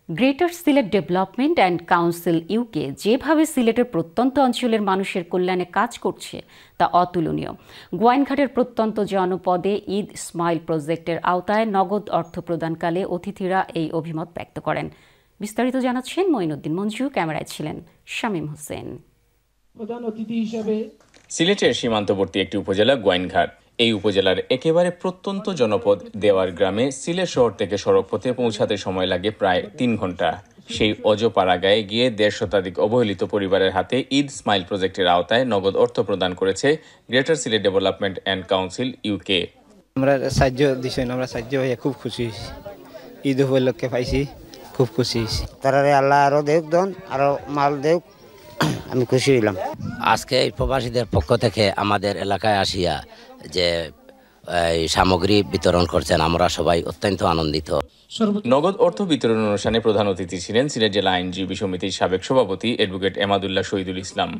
Greater Sylhet development and council UK যেভাবে সিলেটের প্রত্যন্ত অঞ্চলের মানুষের কল্যাণে কাজ করছে তা অতুলনীয়। গোয়াইনঘাটের প্রত্যন্ত জনপদে ঈদ স্মাইল প্রজেক্টের আওতায় নগদ অর্থ প্রদানকালে অতিথিরা এই অভিমত ব্যক্ত করেন। বিস্তারিত জানাচ্ছেন মঈনুদ্দিন মঞ্জু, ক্যামেরায় ছিলেন শামীম হোসেন। প্রধান অতিথি হিসেবে সিলেটের সীমান্তবর্তী একটি উপজেলা গোয়াইনঘাট। এই উপজেলার একেবারে প্রত্যন্ত জনপদ দেওয়ার গ্রামে সিলেট শহর থেকে সড়কপথে পৌঁছাতে সময় লাগে প্রায় ৩ ঘন্টা। সেই অজপাড়াগায়ে গিয়ে ১৫০ শতাধিক অবহেলিত পরিবারের হাতে ঈদ স্মাইল প্রজেক্টের আওতায় নগদ অর্থ প্রদান করেছে greater Sylhet development and council UK. আমরা সাহায্য দিচ্ছেন, আমরা সাহায্য হয়ে খুব খুশি হয়েছি। ঈদ উপলক্ষে পাইছি, খুব খুশি হয়েছি। তারা আল্লাহ আরো দেখ দন আরো মাল দেখ, আমি খুশি হইলাম। আজকে এই প্রবাসীদের পক্ষ থেকে আমাদের এলাকায় আসিয়া যে সামগ্রী বিতরণ করছেন, আমরা সবাই অত্যন্ত আনন্দিত। নগদ অর্থ বিতরণ অনুষ্ঠানে প্রধান অতিথি ছিলেন সিলেট জেলা আইনজীবী সমিতির সাবেক সভাপতি অ্যাডভোকেট এমাদুল্লাহ শহীদুল ইসলাম।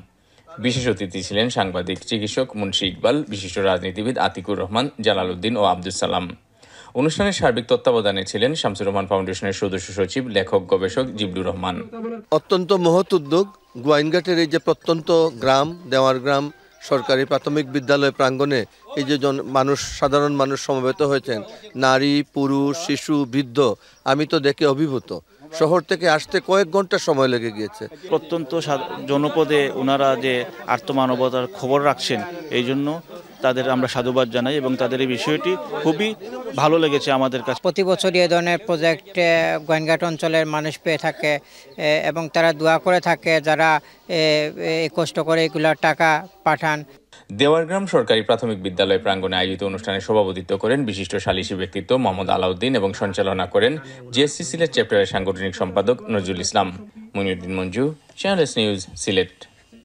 বিশেষ অতিথি ছিলেন সাংবাদিক, চিকিৎসক মুন্সি ইকবাল, বিশিষ্ট রাজনীতিবিদ আতিকুর রহমান, জালালউদ্দিন ও আব্দুল সালাম। অনুষ্ঠানের সার্বিক তত্ত্বাবধানে ছিলেন শামসুর রহমান ফাউন্ডেশনের সদস্য সচিব, লেখক, গবেষক জিবলুর রহমান। অত্যন্ত মহৎ উদ্যোগ। গোয়াইনঘাটের এই যে প্রত্যন্ত গ্রাম, দেওয়ার গ্রাম সরকারি প্রাথমিক বিদ্যালয় প্রাঙ্গণে এই যে মানুষ, সাধারণ মানুষ সমবেত হয়েছেন, নারী, পুরুষ, শিশু, বৃদ্ধ, আমি তো দেখে অভিভূত। শহর থেকে আসতে কয়েক ঘন্টা সময় লেগে গিয়েছে। প্রত্যন্ত জনপদে ওনারা যে আর্তমানবতার খবর রাখছেন, এই জন্য তাদের আমরা সাধুবাদ জানাই এবং তাদের এই বিষয়টি খুবই ভালো লেগেছে আমাদের কাছে। প্রতি বছরই এ ধরনের প্রজেক্ট গোয়াইনঘাট অঞ্চলের মানুষ পেয়ে থাকে এবং তারা দোয়া করে থাকে, যারা কষ্ট করে এগুলোর টাকা পাঠান। দেওয়ারগ্রাম সরকারি প্রাথমিক বিদ্যালয় প্রাঙ্গণে আয়োজিত অনুষ্ঠানে সভাপতিত্ব করেন বিশিষ্ট সালিসি ব্যক্তিত্ব মোহাম্মদ আলাউদ্দিন এবং সঞ্চালনা করেন জিএসসি সিলেট চ্যাপ্টারের সাংগঠনিক সম্পাদক Nazrul Islam. Moinuddin Manju, channel S news, Sylhet.